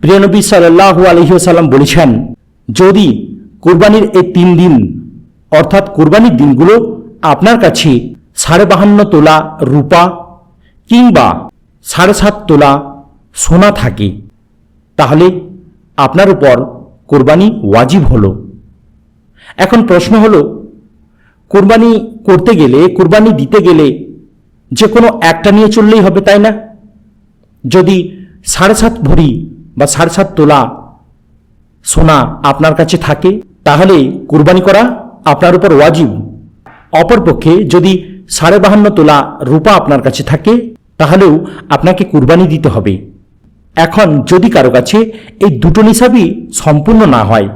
প্রিয় নবী সাল্লাল্লাহু আলাইহি ওয়াসাল্লাম বলেছেন, যদি কুরবানির এই 3 দিন অর্থাৎ কুরবানির দিনগুলো আপনার কাছে 52.5 তোলা রূপা কিংবা 7.5 তোলা সোনা থাকে, তাহলে আপনার উপর কুরবানি ওয়াজিব হলো। এখন প্রশ্ন হলো, কুরবানি করতে গেলে, কুরবানি দিতে গেলে যে কোনো একটা নিয়ে চললেই হবে, তাই না? যদি 7.5 ভরি বা 7.5 তোলা সোনা আপনার কাছে থাকে, তাহলে কুরবানি করা আপনার উপর ওয়াজিব। অপরপক্ষে যদি 52.5 তোলা রূপা আপনার কাছে থাকে, তাহলেও আপনাকে কুরবানি দিতে হবে। এখন যদি কারো কাছে এই দুটো নিসাবই সম্পূর্ণ না হয়,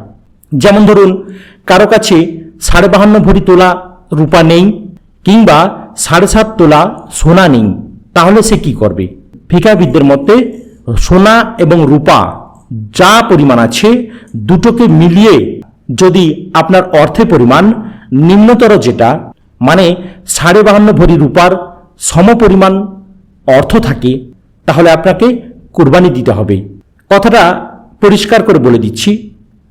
যেমন ধরুন কারো কাছে 52.5 ভরি তোলা রূপা নেই কিংবা 7.5 তোলা সোনা নেই, তাহলে সে কি করবে? ফিকাহবিদদের মতে সোনা এবং রূপা যা পরিমাণ আছে দুটোকে মিলিয়ে যদি আপনার অর্থের পরিমাণ নিম্নতর, যেটা মানে 52.5 ভরি রূপার সমপরিমাণ অর্থ থাকে, তাহলে আপনাকে কুরবানি দিতে হবে। কথাটা পরিষ্কার করে বলে দিচ্ছি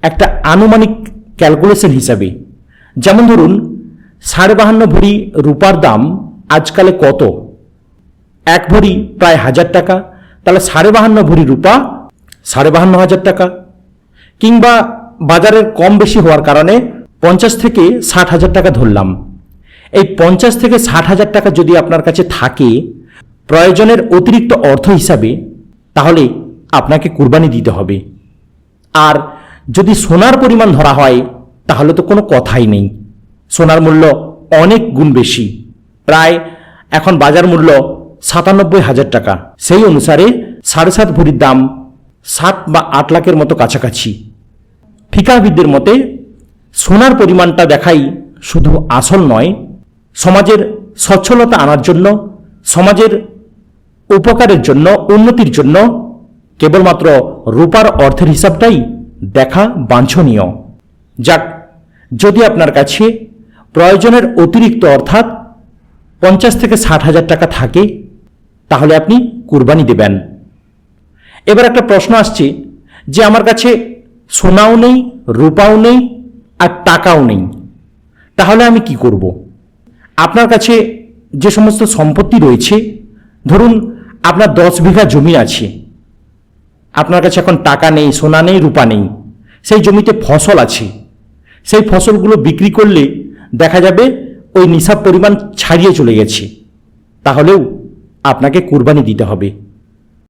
একটা আনুমানিক ক্যালকুলেশন হিসাবে। যেমন ধরুন 52.5 ভরি রূপার দাম আজকালে কত? 1 ভরি প্রায় 1000 টাকা, তাহলে 52.5 ভরি রূপা 52,500 টাকা। কিংবা বাজারের কম বেশি হওয়ার কারণে 50 থেকে 60,000 টাকা ধরলাম। এই 50 থেকে 60,000 টাকা যদি আপনার কাছে থাকে প্রয়োজনের অতিরিক্ত অর্থ হিসাবে, তাহলে আপনাকে কুরবানি দিতে হবে। আর যদি সোনার পরিমাণ ধরা হয়, তাহলে তো কোনো কথাই নেই। সোনার মূল্য অনেক গুণ বেশি, প্রায় এখন বাজার মূল্য 97,000 টাকা। সেই অনুসারে 7.5 ভরির দাম 7 বা 8 লাখের মতো কাছাকাছি। ফিকাহবিদদের মতে সোনার পরিমাণটা দেখাই শুধু আসল নয়, সমাজের সচ্ছলতা আনার জন্য, সমাজের উপকারের জন্য, উন্নতির জন্য কেবলমাত্র রূপার অর্থের হিসাবটাই দেখা বাঞ্ছনীয়। যাক, যদি আপনার কাছে প্রয়োজনের অতিরিক্ত অর্থাৎ 50 থেকে 60,000 টাকা থাকে, তাহলে আপনি কুরবানি দেবেন। এবার একটা প্রশ্ন আসছে যে আমার কাছে সোনাও নেই, রূপাও নেই, আর টাকাও নেই, তাহলে আমি কি করব? আপনার কাছে যে সমস্ত সম্পত্তি রয়েছে, ধরুন আপনার 10 বিঘা জমি আছে, আপনার কাছে এখন টাকা নেই, সোনা নেই, রূপা নেই, সেই জমিতে ফসল আছে, সেই ফসলগুলো বিক্রি করলে দেখা যাবে ওই নিসাব পরিমাণ ছাড়িয়ে চলে গেছে, তাহলেও আপনাকে কুরবানি দিতে হবে।